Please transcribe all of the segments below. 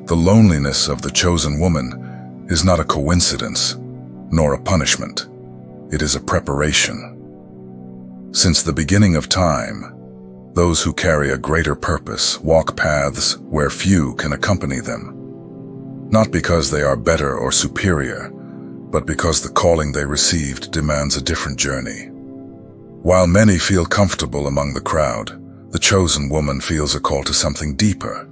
The loneliness of the chosen woman is not a coincidence, nor a punishment. It is a preparation. Since the beginning of time, those who carry a greater purpose walk paths where few can accompany them. Not because they are better or superior, but because the calling they received demands a different journey. While many feel comfortable among the crowd, the chosen woman feels a call to something deeper.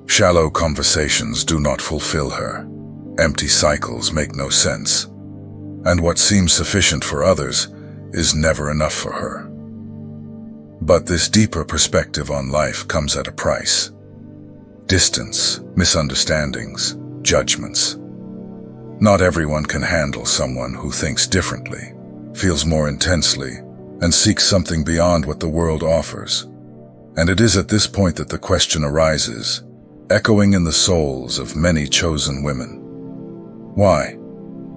Shallow conversations do not fulfill her. Empty cycles make no sense. And what seems sufficient for others is never enough for her. But this deeper perspective on life comes at a price. Distance, misunderstandings, judgments. Not everyone can handle someone who thinks differently, feels more intensely, and seeks something beyond what the world offers. And it is at this point that the question arises, echoing in the souls of many chosen women. Why,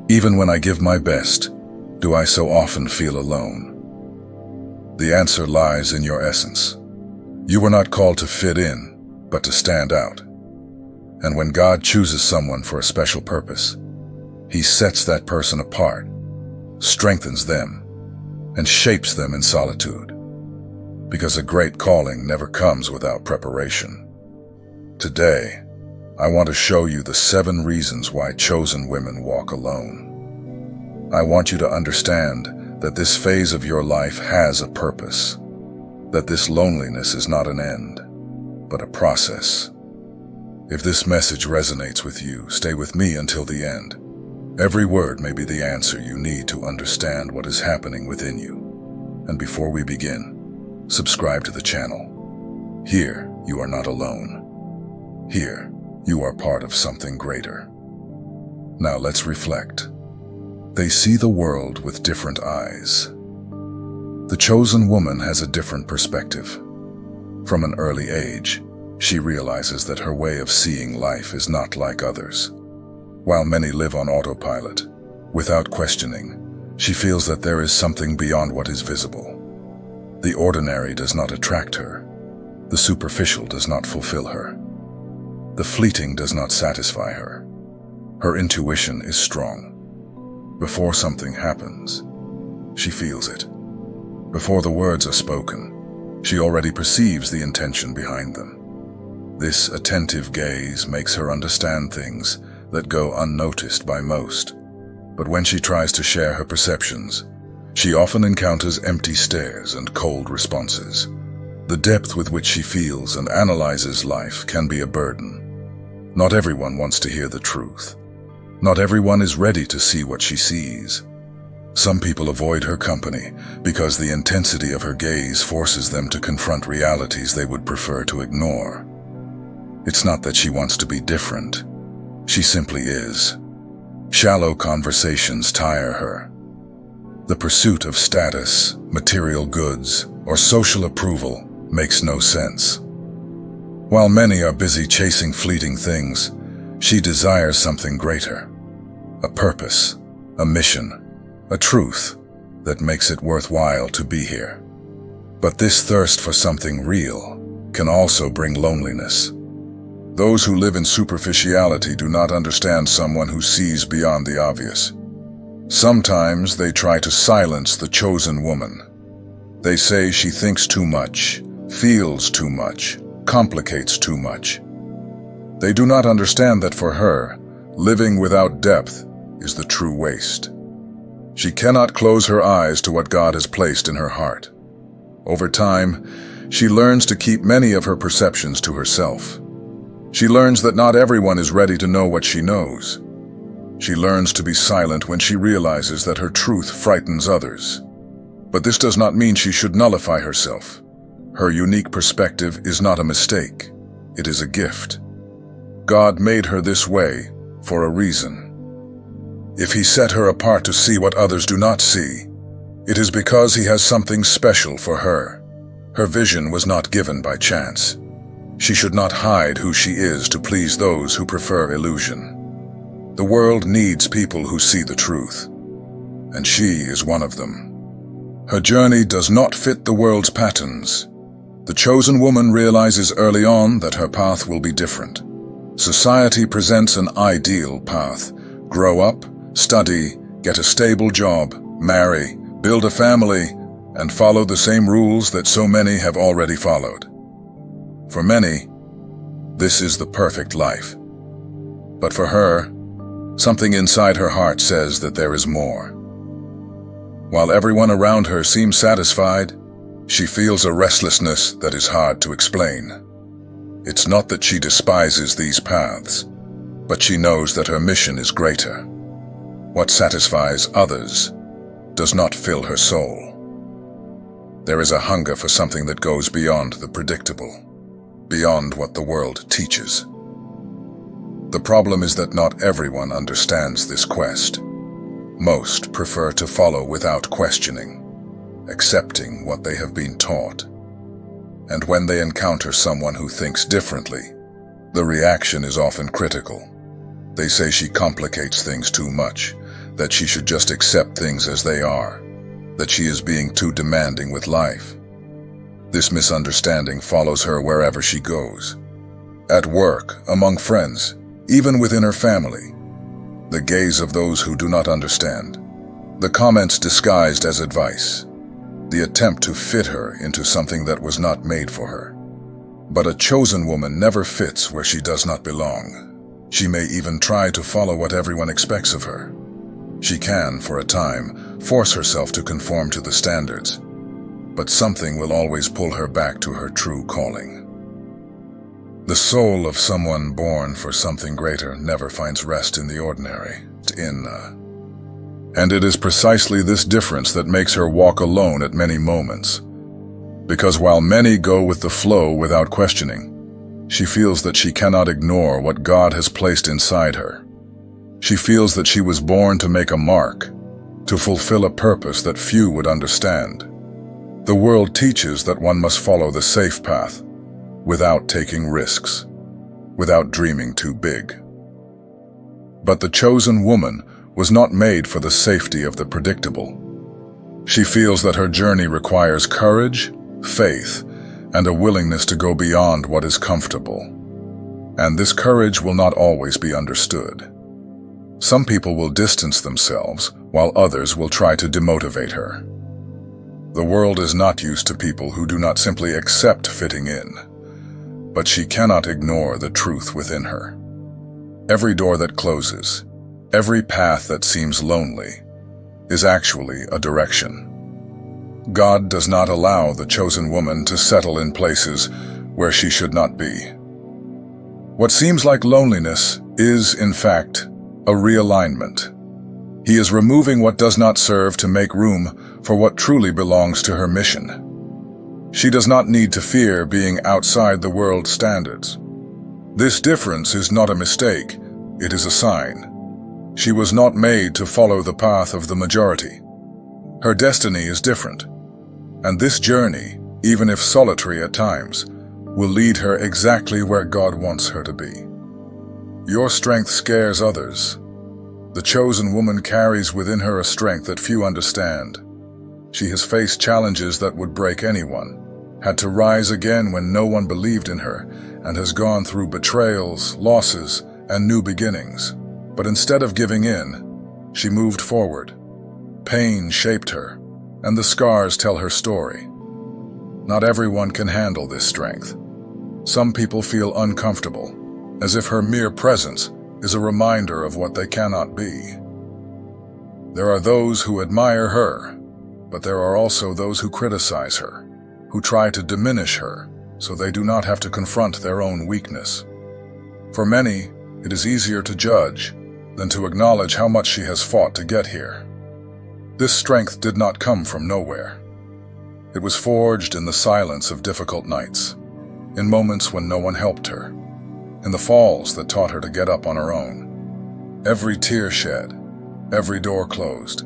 even when I give my best, do I so often feel alone? The answer lies in your essence. You were not called to fit in, but to stand out. And when God chooses someone for a special purpose, He sets that person apart, strengthens them, and shapes them in solitude. Because a great calling never comes without preparation. Today, I want to show you the 7 reasons why chosen women walk alone. I want you to understand that this phase of your life has a purpose, that this loneliness is not an end, but a process. If this message resonates with you, stay with me until the end. Every word may be the answer you need to understand what is happening within you. And before we begin, subscribe to the channel. Here, you are not alone. Here, you are part of something greater. Now let's reflect. They see the world with different eyes. The chosen woman has a different perspective. From an early age, she realizes that her way of seeing life is not like others. While many live on autopilot, without questioning, she feels that there is something beyond what is visible. The ordinary does not attract her. The superficial does not fulfill her. The fleeting does not satisfy her. Her intuition is strong. Before something happens, she feels it. Before the words are spoken, she already perceives the intention behind them. This attentive gaze makes her understand things that go unnoticed by most. But when she tries to share her perceptions, she often encounters empty stares and cold responses. The depth with which she feels and analyzes life can be a burden. Not everyone wants to hear the truth. Not everyone is ready to see what she sees. Some people avoid her company because the intensity of her gaze forces them to confront realities they would prefer to ignore. It's not that she wants to be different. She simply is. Shallow conversations tire her. The pursuit of status, material goods, or social approval makes no sense. While many are busy chasing fleeting things, she desires something greater. A purpose, a mission, a truth that makes it worthwhile to be here. But this thirst for something real can also bring loneliness. Those who live in superficiality do not understand someone who sees beyond the obvious. Sometimes they try to silence the chosen woman. They say she thinks too much, feels too much, complicates too much. They do not understand that for her, living without depth is the true waste. She cannot close her eyes to what God has placed in her heart. Over time, she learns to keep many of her perceptions to herself. She learns that not everyone is ready to know what she knows. She learns to be silent when she realizes that her truth frightens others. But this does not mean she should nullify herself. Her unique perspective is not a mistake. It is a gift. God made her this way for a reason. If He set her apart to see what others do not see, it is because He has something special for her. Her vision was not given by chance. She should not hide who she is to please those who prefer illusion. The world needs people who see the truth, and she is one of them. Her journey does not fit the world's patterns. The chosen woman realizes early on that her path will be different. Society presents an ideal path. Grow up, study, get a stable job, marry, build a family, and follow the same rules that so many have already followed. For many, this is the perfect life. But for her, something inside her heart says that there is more. While everyone around her seems satisfied, she feels a restlessness that is hard to explain. It's not that she despises these paths, but she knows that her mission is greater. What satisfies others does not fill her soul. There is a hunger for something that goes beyond the predictable, beyond what the world teaches. The problem is that not everyone understands this quest. Most prefer to follow without questioning, accepting what they have been taught. And when they encounter someone who thinks differently, the reaction is often critical. They say she complicates things too much, that she should just accept things as they are, that she is being too demanding with life. This misunderstanding follows her wherever she goes. At work, among friends, even within her family. The gaze of those who do not understand. The comments disguised as advice. The attempt to fit her into something that was not made for her. But a chosen woman never fits where she does not belong. She may even try to follow what everyone expects of her. She can, for a time, force herself to conform to the standards. But something will always pull her back to her true calling. The soul of someone born for something greater never finds rest in the ordinary. And it is precisely this difference that makes her walk alone at many moments. Because while many go with the flow without questioning, she feels that she cannot ignore what God has placed inside her. She feels that she was born to make a mark, to fulfill a purpose that few would understand. The world teaches that one must follow the safe path, without taking risks, without dreaming too big. But the chosen woman was not made for the safety of the predictable. She feels that her journey requires courage, faith, and a willingness to go beyond what is comfortable. And this courage will not always be understood. Some people will distance themselves, while others will try to demotivate her. The world is not used to people who do not simply accept fitting in. But she cannot ignore the truth within her. Every door that closes, every path that seems lonely, is actually a direction. God does not allow the chosen woman to settle in places where she should not be. What seems like loneliness is, in fact, a realignment. He is removing what does not serve to make room for what truly belongs to her mission. She does not need to fear being outside the world's standards. This difference is not a mistake, it is a sign. She was not made to follow the path of the majority. Her destiny is different, and this journey, even if solitary at times, will lead her exactly where God wants her to be. Your strength scares others. The chosen woman carries within her a strength that few understand. She has faced challenges that would break anyone, had to rise again when no one believed in her, and has gone through betrayals, losses, and new beginnings. But instead of giving in, she moved forward. Pain shaped her, and the scars tell her story. Not everyone can handle this strength. Some people feel uncomfortable, as if her mere presence is a reminder of what they cannot be. There are those who admire her, but there are also those who criticize her, who try to diminish her so they do not have to confront their own weakness. For many, it is easier to judge than to acknowledge how much she has fought to get here. This strength did not come from nowhere. It was forged in the silence of difficult nights, in moments when no one helped her, in the falls that taught her to get up on her own. Every tear shed, every door closed,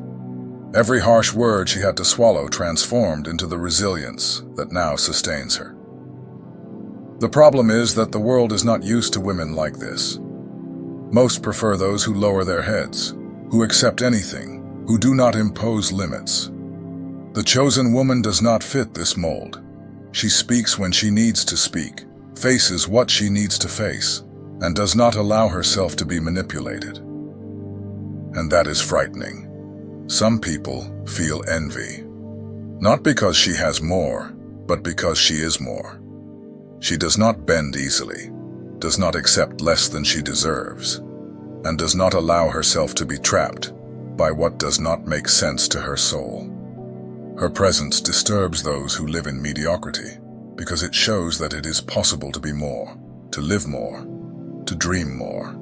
every harsh word she had to swallow transformed into the resilience that now sustains her. The problem is that the world is not used to women like this. Most prefer those who lower their heads, who accept anything, who do not impose limits. The chosen woman does not fit this mold. She speaks when she needs to speak, faces what she needs to face, and does not allow herself to be manipulated. And that is frightening. Some people feel envy, not because she has more, but because she is more. She does not bend easily, does not accept less than she deserves, and does not allow herself to be trapped by what does not make sense to her soul. Her presence disturbs those who live in mediocrity because it shows that it is possible to be more, to live more, to dream more.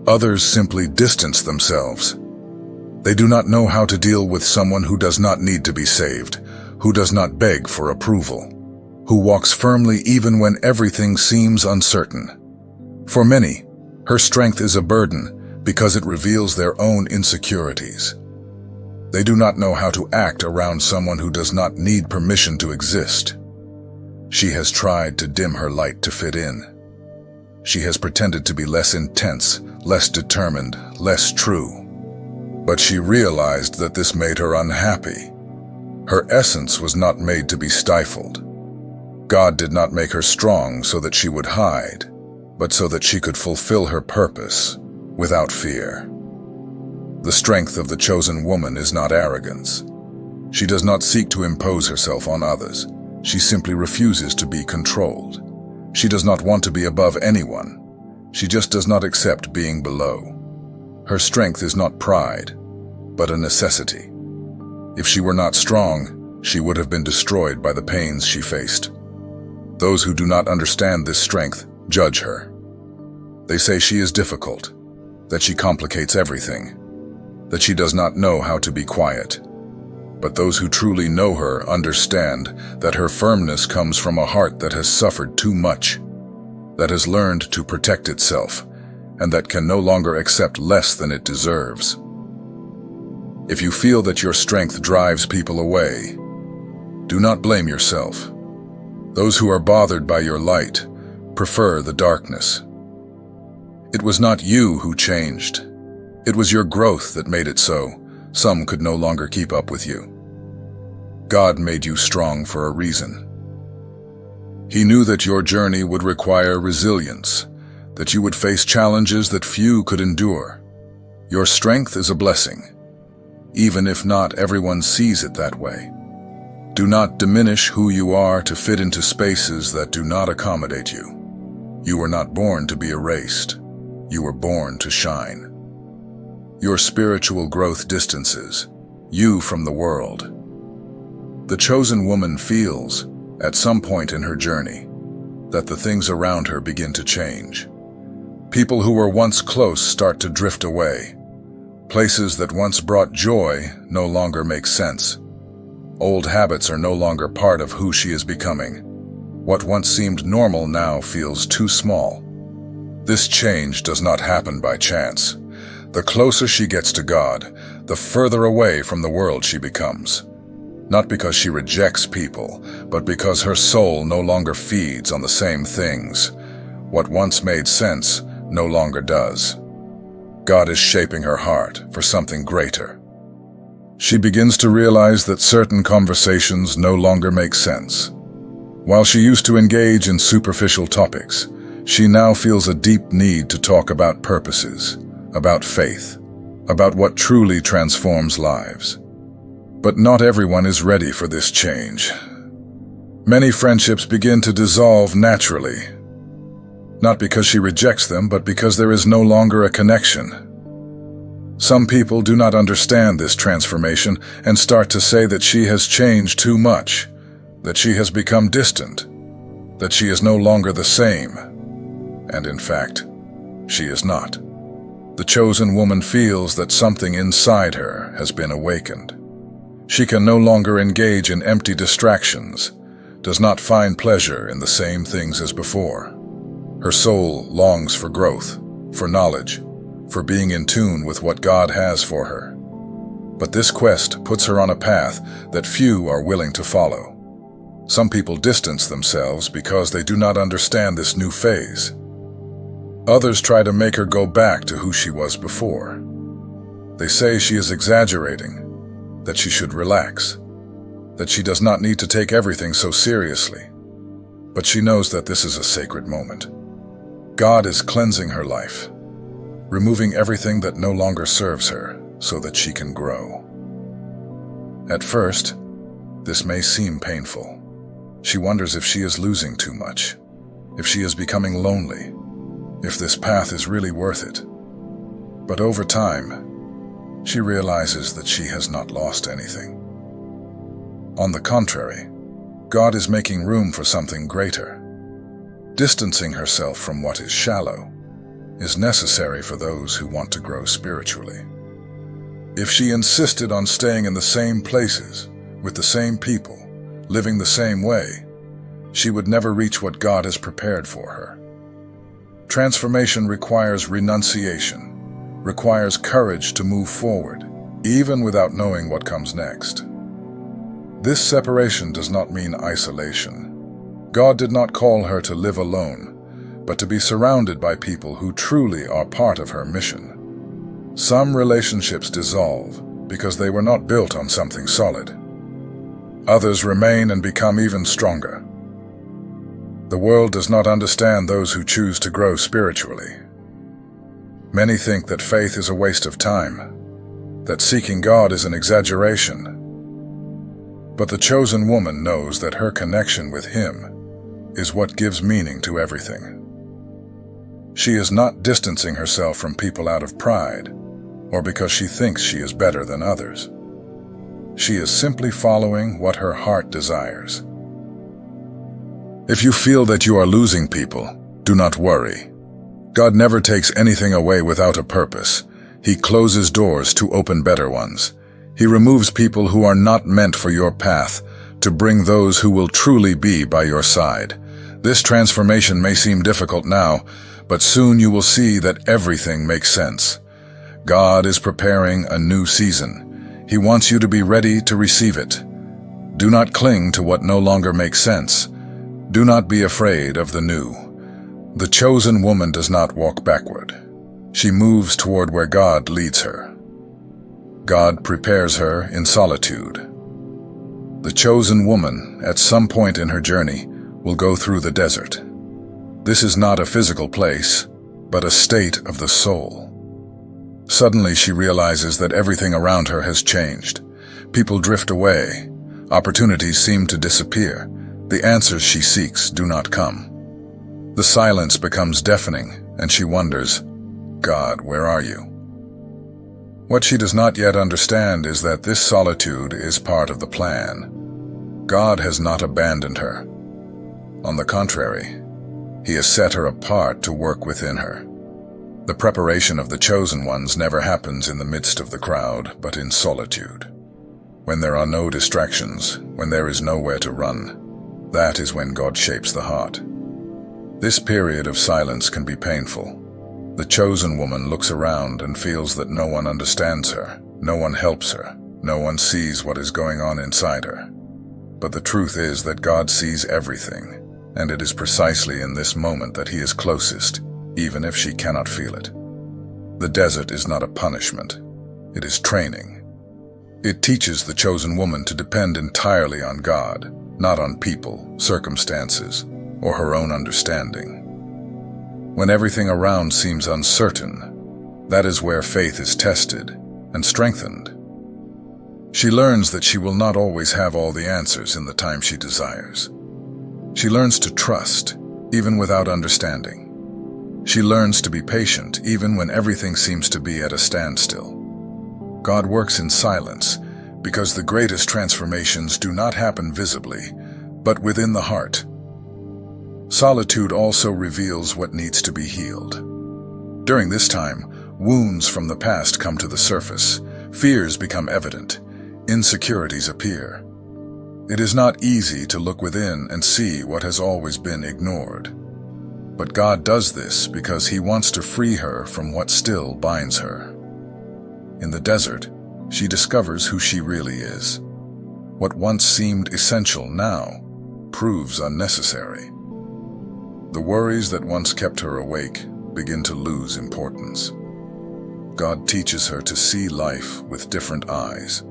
Others simply distance themselves. They do not know how to deal with someone who does not need to be saved, who does not beg for approval, who walks firmly even when everything seems uncertain. For many, her strength is a burden because it reveals their own insecurities. They do not know how to act around someone who does not need permission to exist. She has tried to dim her light to fit in. She has pretended to be less intense, less determined, less true. But she realized that this made her unhappy. Her essence was not made to be stifled. God did not make her strong so that she would hide, but so that she could fulfill her purpose without fear. The strength of the chosen woman is not arrogance. She does not seek to impose herself on others. She simply refuses to be controlled. She does not want to be above anyone. She just does not accept being below. Her strength is not pride, but a necessity. If she were not strong, she would have been destroyed by the pains she faced. Those who do not understand this strength judge her. They say she is difficult, that she complicates everything, that she does not know how to be quiet. But those who truly know her understand that her firmness comes from a heart that has suffered too much, that has learned to protect itself, and that can no longer accept less than it deserves. If you feel that your strength drives people away, do not blame yourself. Those who are bothered by your light prefer the darkness. It was not you who changed. It was your growth that made it so. Some could no longer keep up with you. God made you strong for a reason. He knew that your journey would require resilience, that you would face challenges that few could endure. Your strength is a blessing, even if not everyone sees it that way. Do not diminish who you are to fit into spaces that do not accommodate you. You were not born to be erased. You were born to shine. Your spiritual growth distances you from the world. The chosen woman feels, at some point in her journey, that the things around her begin to change. People who were once close start to drift away. Places that once brought joy no longer make sense. Old habits are no longer part of who she is becoming. What once seemed normal now feels too small. This change does not happen by chance. The closer she gets to God, the further away from the world she becomes. Not because she rejects people, but because her soul no longer feeds on the same things. What once made sense no longer does. God is shaping her heart for something greater. She begins to realize that certain conversations no longer make sense. While she used to engage in superficial topics, she now feels a deep need to talk about purposes, about faith, about what truly transforms lives. But not everyone is ready for this change. Many friendships begin to dissolve naturally, not because she rejects them, but because there is no longer a connection. Some people do not understand this transformation and start to say that she has changed too much, that she has become distant, that she is no longer the same. And in fact, she is not. The chosen woman feels that something inside her has been awakened. She can no longer engage in empty distractions, does not find pleasure in the same things as before. Her soul longs for growth, for knowledge, for being in tune with what God has for her. But this quest puts her on a path that few are willing to follow. Some people distance themselves because they do not understand this new phase. Others try to make her go back to who she was before. They say she is exaggerating, that she should relax, that she does not need to take everything so seriously. But she knows that this is a sacred moment. God is cleansing her life, removing everything that no longer serves her so that she can grow. At first, this may seem painful. She wonders if she is losing too much, if she is becoming lonely, if this path is really worth it. But over time, she realizes that she has not lost anything. On the contrary, God is making room for something greater. Distancing herself from what is shallow is necessary for those who want to grow spiritually. If she insisted on staying in the same places, with the same people, living the same way, she would never reach what God has prepared for her. Transformation requires renunciation, requires courage to move forward, even without knowing what comes next. This separation does not mean isolation. God did not call her to live alone, but to be surrounded by people who truly are part of her mission. Some relationships dissolve because they were not built on something solid. Others remain and become even stronger. The world does not understand those who choose to grow spiritually. Many think that faith is a waste of time, that seeking God is an exaggeration. But the chosen woman knows that her connection with Him is what gives meaning to everything. She is not distancing herself from people out of pride, or because she thinks she is better than others. She is simply following what her heart desires. If you feel that you are losing people, do not worry. God never takes anything away without a purpose. He closes doors to open better ones. He removes people who are not meant for your path to bring those who will truly be by your side. This transformation may seem difficult now, but soon you will see that everything makes sense. God is preparing a new season. He wants you to be ready to receive it. Do not cling to what no longer makes sense. Do not be afraid of the new. The chosen woman does not walk backward. She moves toward where God leads her. God prepares her in solitude. The chosen woman, at some point in her journey, will go through the desert. This is not a physical place, but a state of the soul. Suddenly she realizes that everything around her has changed. People drift away. Opportunities seem to disappear. The answers she seeks do not come. The silence becomes deafening, and she wonders, God, where are you? What she does not yet understand is that this solitude is part of the plan. God has not abandoned her. On the contrary, He has set her apart to work within her. The preparation of the chosen ones never happens in the midst of the crowd, but in solitude. When there are no distractions, when there is nowhere to run, that is when God shapes the heart. This period of silence can be painful. The chosen woman looks around and feels that no one understands her, no one helps her, no one sees what is going on inside her. But the truth is that God sees everything, and it is precisely in this moment that He is closest, even if she cannot feel it. The desert is not a punishment. It is training. It teaches the chosen woman to depend entirely on God, not on people, circumstances, or her own understanding. When everything around seems uncertain, that is where faith is tested and strengthened. She learns that she will not always have all the answers in the time she desires. She learns to trust, even without understanding. She learns to be patient, even when everything seems to be at a standstill. God works in silence, because the greatest transformations do not happen visibly, but within the heart. Solitude also reveals what needs to be healed. During this time, wounds from the past come to the surface, fears become evident, insecurities appear. It is not easy to look within and see what has always been ignored. But God does this because He wants to free her from what still binds her. In the desert, she discovers who she really is. What once seemed essential now proves unnecessary. The worries that once kept her awake begin to lose importance. God teaches her to see life with different eyes,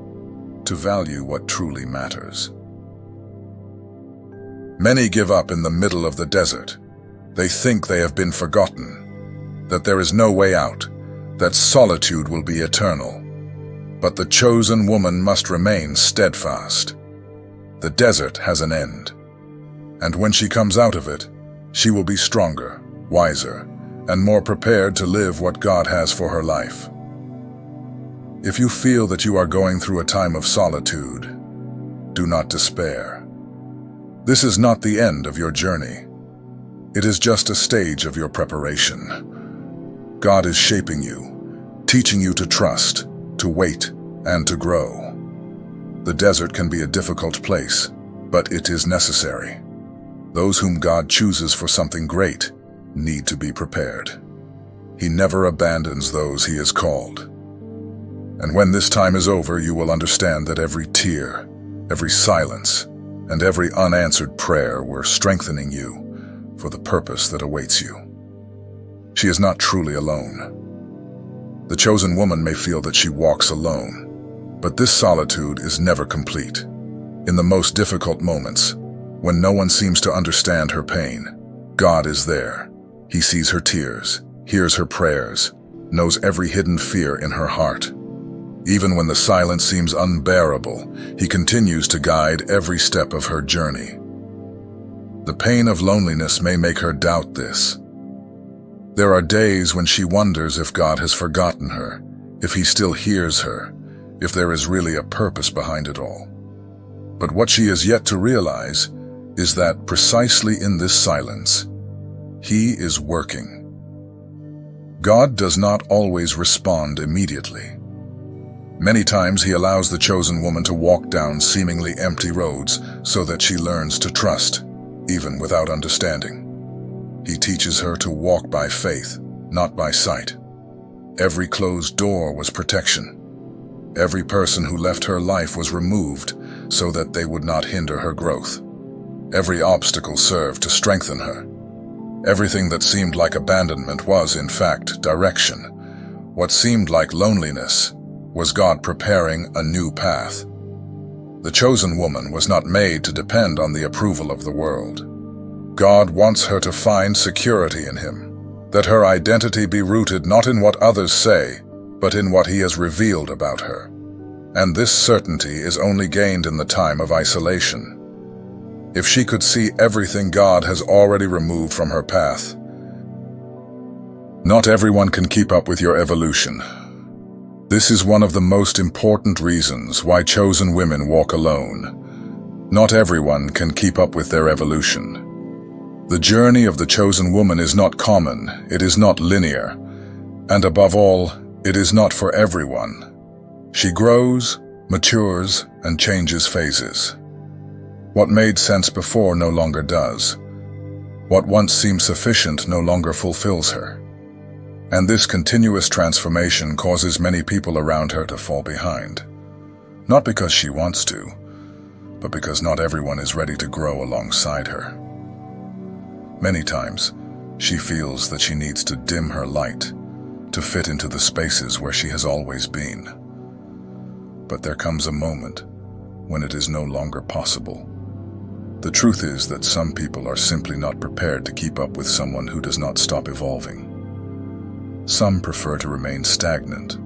to value what truly matters. Many give up in the middle of the desert, They think they have been forgotten, that there is no way out, that solitude will be eternal. But the chosen woman must remain steadfast. The desert has an end, and when she comes out of it, she will be stronger, wiser, and more prepared to live what God has for her life. If you feel that you are going through a time of solitude, do not despair. This is not the end of your journey. It is just a stage of your preparation. God is shaping you, teaching you to trust, to wait, and to grow. The desert can be a difficult place, but it is necessary. Those whom God chooses for something great need to be prepared. He never abandons those he has called. And when this time is over, you will understand that every tear, every silence, and every unanswered prayer were strengthening you for the purpose that awaits you. She is not truly alone. The chosen woman may feel that she walks alone, but this solitude is never complete. In the most difficult moments, when no one seems to understand her pain, God is there. He sees her tears, hears her prayers, knows every hidden fear in her heart. Even when the silence seems unbearable, He continues to guide every step of her journey. The pain of loneliness may make her doubt this. There are days when she wonders if God has forgotten her, if He still hears her, if there is really a purpose behind it all. But what she is yet to realize is that precisely in this silence, He is working. God does not always respond immediately. Many times He allows the chosen woman to walk down seemingly empty roads so that she learns to trust, even without understanding. He teaches her to walk by faith, not by sight. Every closed door was protection. Every person who left her life was removed so that they would not hinder her growth. Every obstacle served to strengthen her. Everything that seemed like abandonment was, in fact, direction. What seemed like loneliness was God preparing a new path. The chosen woman was not made to depend on the approval of the world. God wants her to find security in Him, that her identity be rooted not in what others say, but in what He has revealed about her. And this certainty is only gained in the time of isolation. If she could see everything God has already removed from her path. Not everyone can keep up with your evolution. This is one of the most important reasons why chosen women walk alone. Not everyone can keep up with their evolution. The journey of the chosen woman is not common, it is not linear, and above all, it is not for everyone. She grows, matures, and changes phases. What made sense before no longer does. What once seemed sufficient no longer fulfills her. And this continuous transformation causes many people around her to fall behind. Not because she wants to, but because not everyone is ready to grow alongside her. Many times, she feels that she needs to dim her light to fit into the spaces where she has always been. But there comes a moment when it is no longer possible. The truth is that some people are simply not prepared to keep up with someone who does not stop evolving. Some prefer to remain stagnant,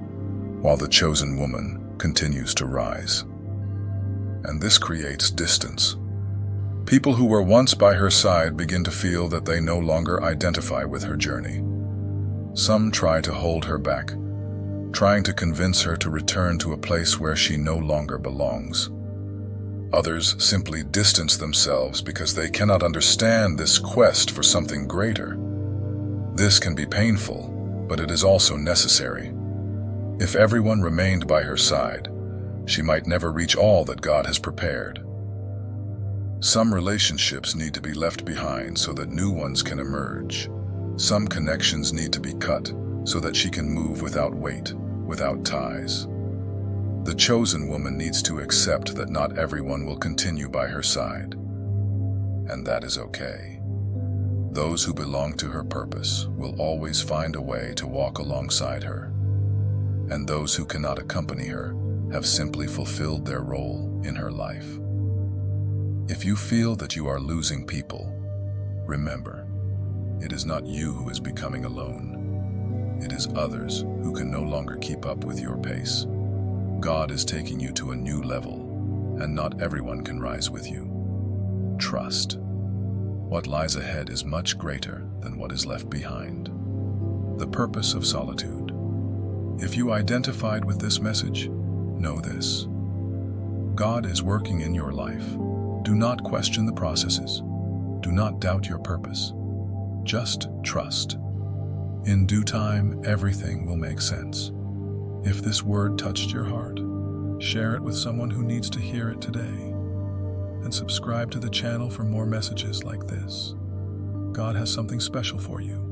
while the chosen woman continues to rise. And this creates distance. People who were once by her side begin to feel that they no longer identify with her journey. Some try to hold her back, trying to convince her to return to a place where she no longer belongs. Others simply distance themselves because they cannot understand this quest for something greater. This can be painful, but it is also necessary. If everyone remained by her side, she might never reach all that God has prepared. Some relationships need to be left behind so that new ones can emerge. Some connections need to be cut so that she can move without weight, without ties. The chosen woman needs to accept that not everyone will continue by her side. And that is okay. Those who belong to her purpose will always find a way to walk alongside her. And those who cannot accompany her have simply fulfilled their role in her life. If you feel that you are losing people, remember, It is not you who is becoming alone. It is others who can no longer keep up with your pace. God is taking you to a new level, and not everyone can rise with you. Trust. What lies ahead is much greater than what is left behind. The purpose of solitude. If you identified with this message, know this. God is working in your life. Do not question the processes. Do not doubt your purpose. Just trust. In due time, everything will make sense. If this word touched your heart, share it with someone who needs to hear it today. And subscribe to the channel for more messages like this. God has something special for you.